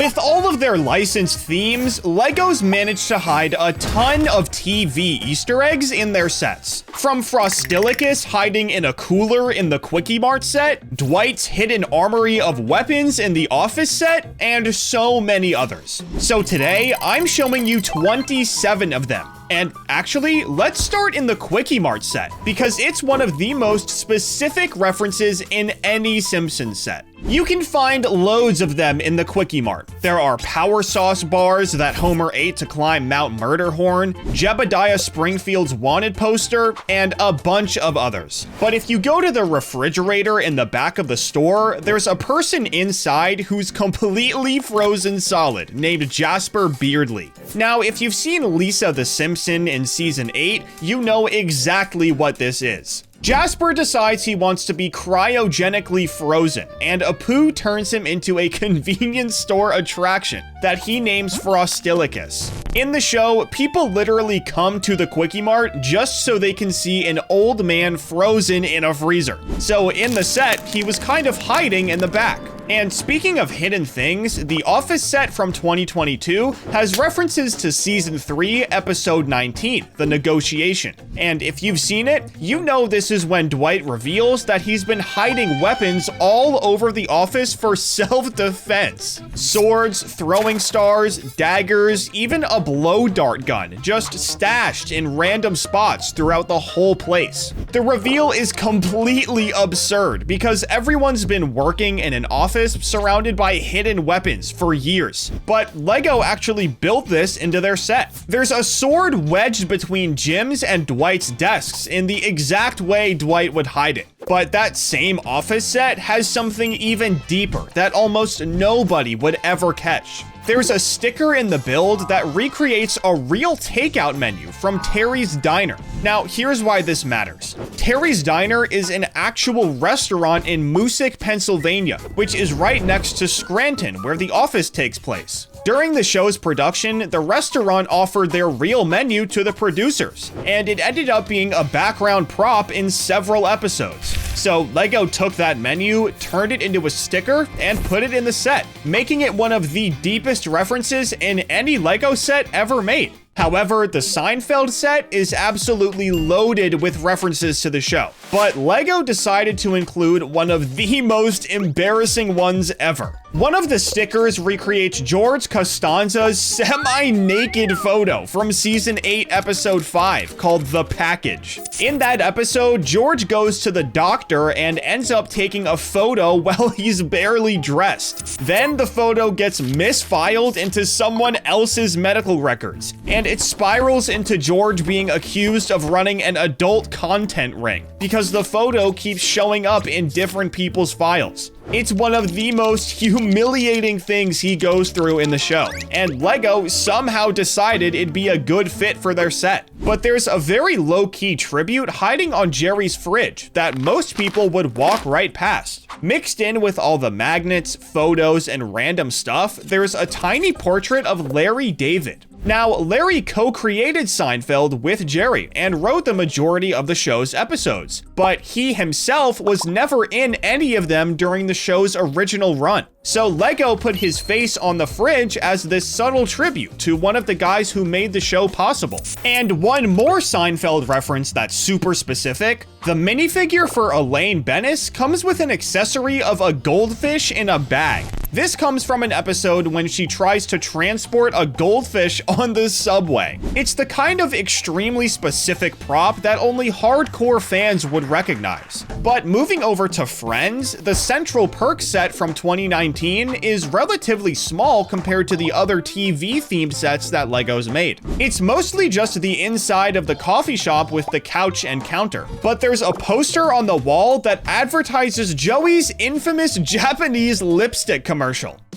With all of their licensed themes, LEGO's managed to hide a ton of TV Easter eggs in their sets. From Frostilicus hiding in a cooler in the Quickie Mart set, Dwight's hidden armory of weapons in the Office set, and so many others. So today, I'm showing you 27 of them. And actually, let's start in the Quickie Mart set, because it's one of the most specific references in any Simpsons set. You can find loads of them in the Quickie Mart. There are power sauce bars that Homer ate to climb Mount Murderhorn, Jebediah Springfield's wanted poster, and a bunch of others. But if you go to the refrigerator in the back of the store, there's a person inside who's completely frozen solid, named Jasper Beardley. Now, if you've seen Lisa the Simpson in season 8, you know exactly what this is. Jasper decides he wants to be cryogenically frozen, and Apu turns him into a convenience store attraction that he names Frostilicus. In the show, people literally come to the Quickie Mart just so they can see an old man frozen in a freezer. So in the set, he was kind of hiding in the back. And speaking of hidden things, the Office set from 2022 has references to Season 3, Episode 19, The Negotiation. And if you've seen it, you know this is when Dwight reveals that he's been hiding weapons all over the office for self-defense. Swords, throwing stars, daggers, even a blow dart gun, just stashed in random spots throughout the whole place. The reveal is completely absurd because everyone's been working in an office surrounded by hidden weapons for years, but LEGO actually built this into their set. There's a sword wedged between Jim's and Dwight's desks in the exact way Dwight would hide it. But that same Office set has something even deeper that almost nobody would ever catch. There's a sticker in the build that recreates a real takeout menu from Terry's Diner. Now, here's why this matters. Terry's Diner is an actual restaurant in Moosic, Pennsylvania, which is right next to Scranton, where The Office takes place. During the show's production, the restaurant offered their real menu to the producers, and it ended up being a background prop in several episodes. So LEGO took that menu, turned it into a sticker, and put it in the set, making it one of the deepest references in any LEGO set ever made. However, the Seinfeld set is absolutely loaded with references to the show, but LEGO decided to include one of the most embarrassing ones ever. One of the stickers recreates George Costanza's semi-naked photo from season 8, episode 5, called The Package. In that episode, George goes to the doctor and ends up taking a photo while he's barely dressed. Then the photo gets misfiled into someone else's medical records, and it spirals into George being accused of running an adult content ring because the photo keeps showing up in different people's files. It's one of the most humiliating things he goes through in the show, and LEGO somehow decided it'd be a good fit for their set. But there's a very low-key tribute hiding on Jerry's fridge that most people would walk right past. Mixed in with all the magnets, photos, and random stuff, there's a tiny portrait of Larry David. Now, Larry co-created Seinfeld with Jerry and wrote the majority of the show's episodes, but he himself was never in any of them during the show's original run. So LEGO put his face on the fridge as this subtle tribute to one of the guys who made the show possible. And one more Seinfeld reference that's super specific, the minifigure for Elaine Bennis comes with an accessory of a goldfish in a bag. This comes from an episode when she tries to transport a goldfish on the subway. It's the kind of extremely specific prop that only hardcore fans would recognize. But moving over to Friends, the Central Perk set from 2019 is relatively small compared to the other TV-themed sets that LEGO's made. It's mostly just the inside of the coffee shop with the couch and counter. But there's a poster on the wall that advertises Joey's infamous Japanese lipstick commercial.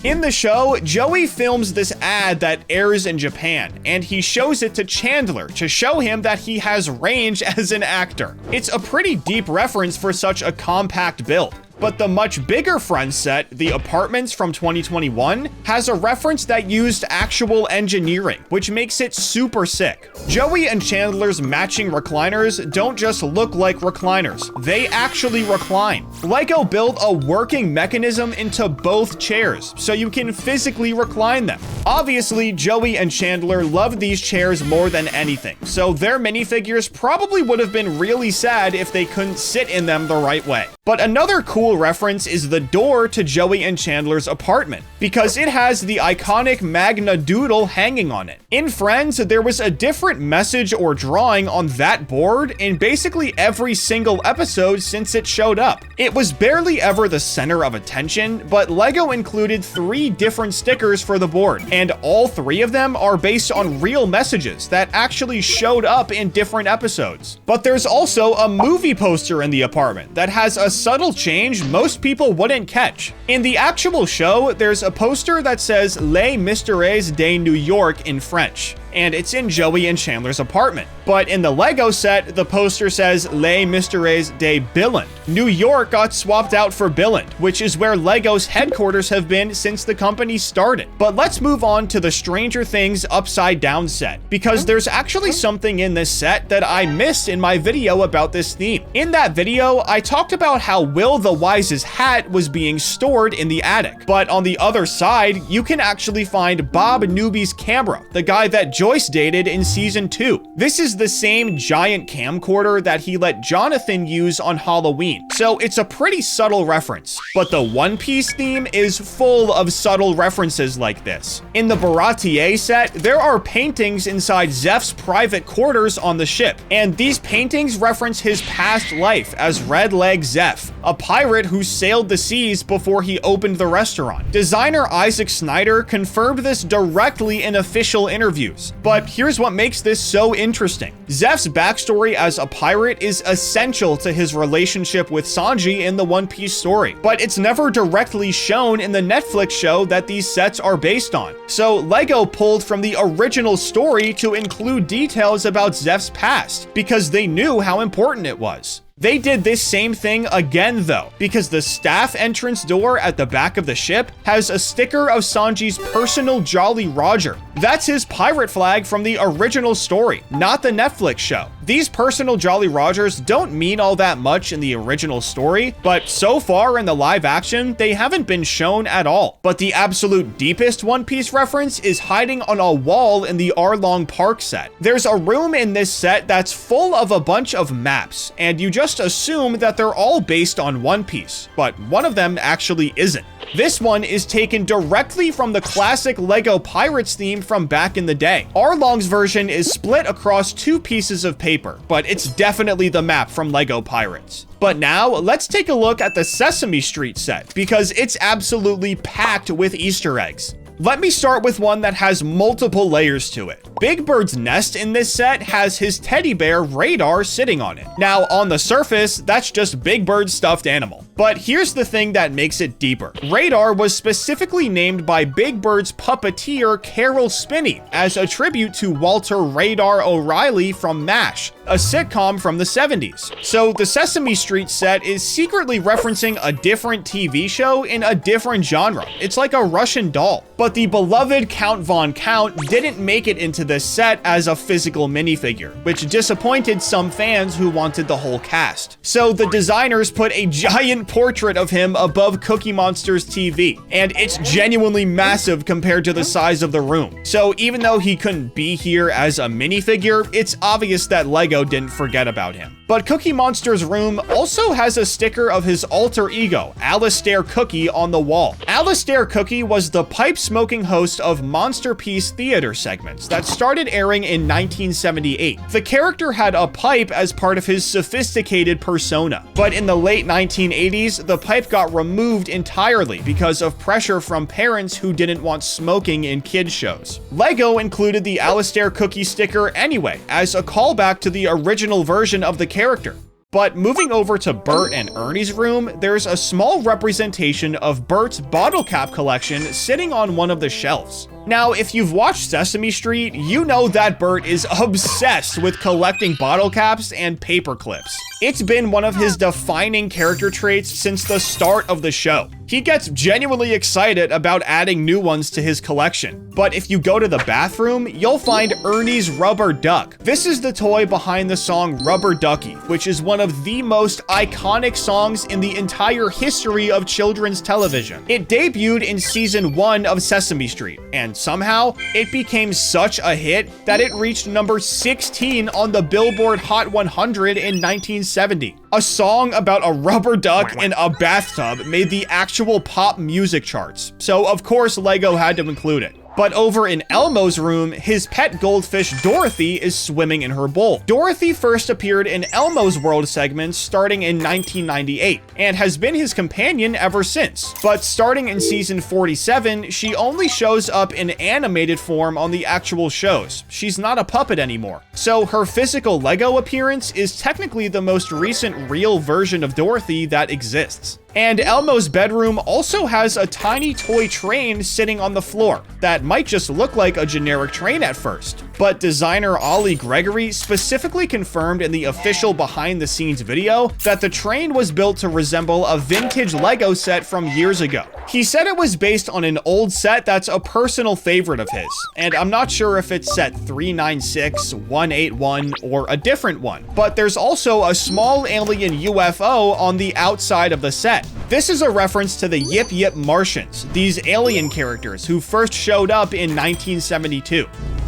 In the show, Joey films this ad that airs in Japan, and he shows it to Chandler to show him that he has range as an actor. It's a pretty deep reference for such a compact build. But the much bigger Friends set, the Apartments from 2021, has a reference that used actual engineering, which makes it super sick. Joey and Chandler's matching recliners don't just look like recliners, they actually recline. Lego built a working mechanism into both chairs, so you can physically recline them. Obviously, Joey and Chandler love these chairs more than anything, so their minifigures probably would have been really sad if they couldn't sit in them the right way. But another cool reference is the door to Joey and Chandler's apartment, because it has the iconic Magna Doodle hanging on it. In Friends, there was a different message or drawing on that board in basically every single episode since it showed up. It was barely ever the center of attention, but Lego included 3 different stickers for the board, and all 3 of them are based on real messages that actually showed up in different episodes. But there's also a movie poster in the apartment that has a subtle change most people wouldn't catch. In the actual show, there's a poster that says Les Mystères de New York in French, and it's in Joey and Chandler's apartment. But in the Lego set, the poster says Les Mystères de Billund. New York got swapped out for Billund, which is where Lego's headquarters have been since the company started. But let's move on to the Stranger Things Upside Down set, because there's actually something in this set that I missed in my video about this theme. In that video, I talked about how Will the Wise's hat was being stored in the attic. But on the other side, you can actually find Bob Newby's camera, the guy that Joyce dated in season 2. This is the same giant camcorder that he let Jonathan use on Halloween, so it's a pretty subtle reference. But the One Piece theme is full of subtle references like this. In the Baratier set, there are paintings inside Zeph's private quarters on the ship, and these paintings reference his past life as Red Leg Zeph, a pirate who sailed the seas before he opened the restaurant. Designer Isaac Snyder confirmed this directly in official interviews. But here's what makes this so interesting. Zeph's backstory as a pirate is essential to his relationship with Sanji in the One Piece story, but it's never directly shown in the Netflix show that these sets are based on. So Lego pulled from the original story to include details about Zeph's past, because they knew how important it was. They did this same thing again though, because the staff entrance door at the back of the ship has a sticker of Sanji's personal Jolly Roger. That's his pirate flag from the original story, not the Netflix show. These personal Jolly Rogers don't mean all that much in the original story, but so far in the live action, they haven't been shown at all. But the absolute deepest One Piece reference is hiding on a wall in the Arlong Park set. There's a room in this set that's full of a bunch of maps, and you just assume that they're all based on One Piece, but one of them actually isn't. This one is taken directly from the classic Lego Pirates theme from back in the day. Arlong's version is split across 2 pieces of paper, but it's definitely the map from Lego Pirates. But now, let's take a look at the Sesame Street set, because it's absolutely packed with Easter eggs. Let me start with one that has multiple layers to it. Big Bird's nest in this set has his teddy bear Radar sitting on it. Now, on the surface, that's just Big Bird's stuffed animal. But here's the thing that makes it deeper. Radar was specifically named by Big Bird's puppeteer Carol Spinney as a tribute to Walter Radar O'Reilly from MASH, a sitcom from the 70s. So the Sesame Street set is secretly referencing a different TV show in a different genre. It's like a Russian doll. But the beloved Count Von Count didn't make it into this set as a physical minifigure, which disappointed some fans who wanted the whole cast. So the designers put a giant portrait of him above Cookie Monster's TV, and it's genuinely massive compared to the size of the room. So even though he couldn't be here as a minifigure, it's obvious that Lego didn't forget about him. But Cookie Monster's room also has a sticker of his alter ego, Alistair Cookie, on the wall. Alistair Cookie was the pipe-smoking host of Monster Piece theater segments that started airing in 1978. The character had a pipe as part of his sophisticated persona, but in the late 1980s, the pipe got removed entirely because of pressure from parents who didn't want smoking in kids' shows. Lego included the Alistair Cookie sticker anyway, as a callback to the original version of the character. But moving over to Bert and Ernie's room, there's a small representation of Bert's bottle cap collection sitting on one of the shelves. Now, if you've watched Sesame Street, you know that Bert is obsessed with collecting bottle caps and paper clips. It's been one of his defining character traits since the start of the show. He gets genuinely excited about adding new ones to his collection. But if you go to the bathroom, you'll find Ernie's Rubber Duck. This is the toy behind the song Rubber Ducky, which is one of the most iconic songs in the entire history of children's television. It debuted in season 1 of Sesame Street, and somehow it became such a hit that it reached number 16 on the Billboard Hot 100 in 1970. A song about a rubber duck in a bathtub made the actual pop music charts, so of course Lego had to include it. But over in Elmo's room, his pet goldfish Dorothy is swimming in her bowl. Dorothy first appeared in Elmo's World segments starting in 1998, and has been his companion ever since. But starting in season 47, she only shows up in animated form on the actual shows. She's not a puppet anymore. So her physical Lego appearance is technically the most recent real version of Dorothy that exists. And Elmo's bedroom also has a tiny toy train sitting on the floor that might just look like a generic train at first. But designer Ollie Gregory specifically confirmed in the official behind-the-scenes video that the train was built to resemble a vintage Lego set from years ago. He said it was based on an old set that's a personal favorite of his, and I'm not sure if it's set 396, 181, or a different one. But there's also a small alien UFO on the outside of the set. This is a reference to the Yip Yip Martians, these alien characters who first showed up in 1972.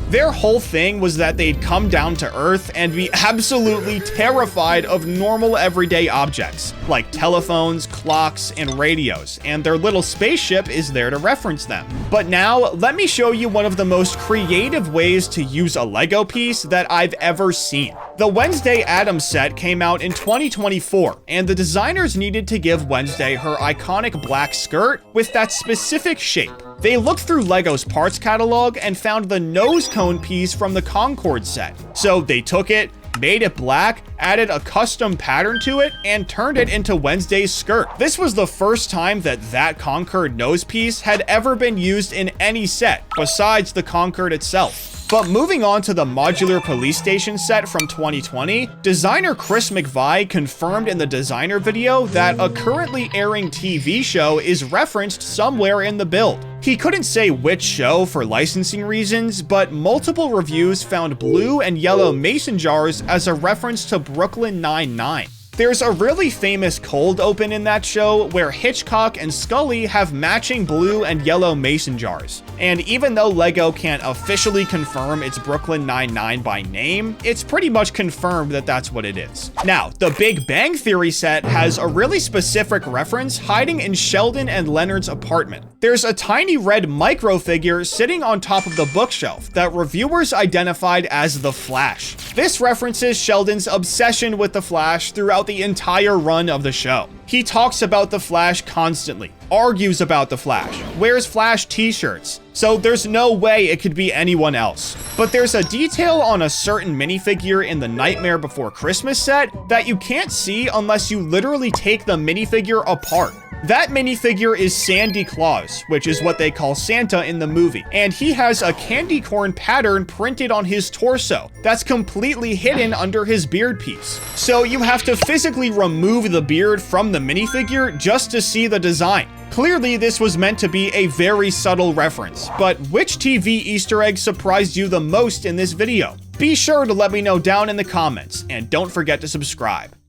Their whole thing was that they'd come down to Earth and be absolutely terrified of normal everyday objects, like telephones, clocks, and radios, and their little spaceship is there to reference them. But now, let me show you one of the most creative ways to use a Lego piece that I've ever seen. The Wednesday Addams set came out in 2024, and the designers needed to give Wednesday her iconic black skirt with that specific shape. They looked through Lego's parts catalog and found the nose cone piece from the Concorde set. So they took it, made it black, added a custom pattern to it, and turned it into Wednesday's skirt. This was the first time that Concorde nose piece had ever been used in any set, besides the Concorde itself. But moving on to the modular police station set from 2020, designer Chris McVie confirmed in the designer video that a currently airing TV show is referenced somewhere in the build. He couldn't say which show for licensing reasons, but multiple reviews found blue and yellow mason jars as a reference to Brooklyn Nine-Nine. There's a really famous cold open in that show where Hitchcock and Scully have matching blue and yellow mason jars. And even though Lego can't officially confirm it's Brooklyn Nine-Nine by name, it's pretty much confirmed that that's what it is. Now, the Big Bang Theory set has a really specific reference hiding in Sheldon and Leonard's apartment. There's a tiny red micro figure sitting on top of the bookshelf that reviewers identified as the Flash. This references Sheldon's obsession with the Flash throughout the entire run of the show. He talks about the Flash constantly, argues about the Flash, wears Flash t-shirts, so there's no way it could be anyone else. But there's a detail on a certain minifigure in the Nightmare Before Christmas set that you can't see unless you literally take the minifigure apart. That minifigure is Sandy Claus, which is what they call Santa in the movie, and he has a candy corn pattern printed on his torso that's completely hidden under his beard piece. So you have to physically remove the beard from the minifigure just to see the design. Clearly, this was meant to be a very subtle reference, but which TV Easter egg surprised you the most in this video? Be sure to let me know down in the comments, and don't forget to subscribe.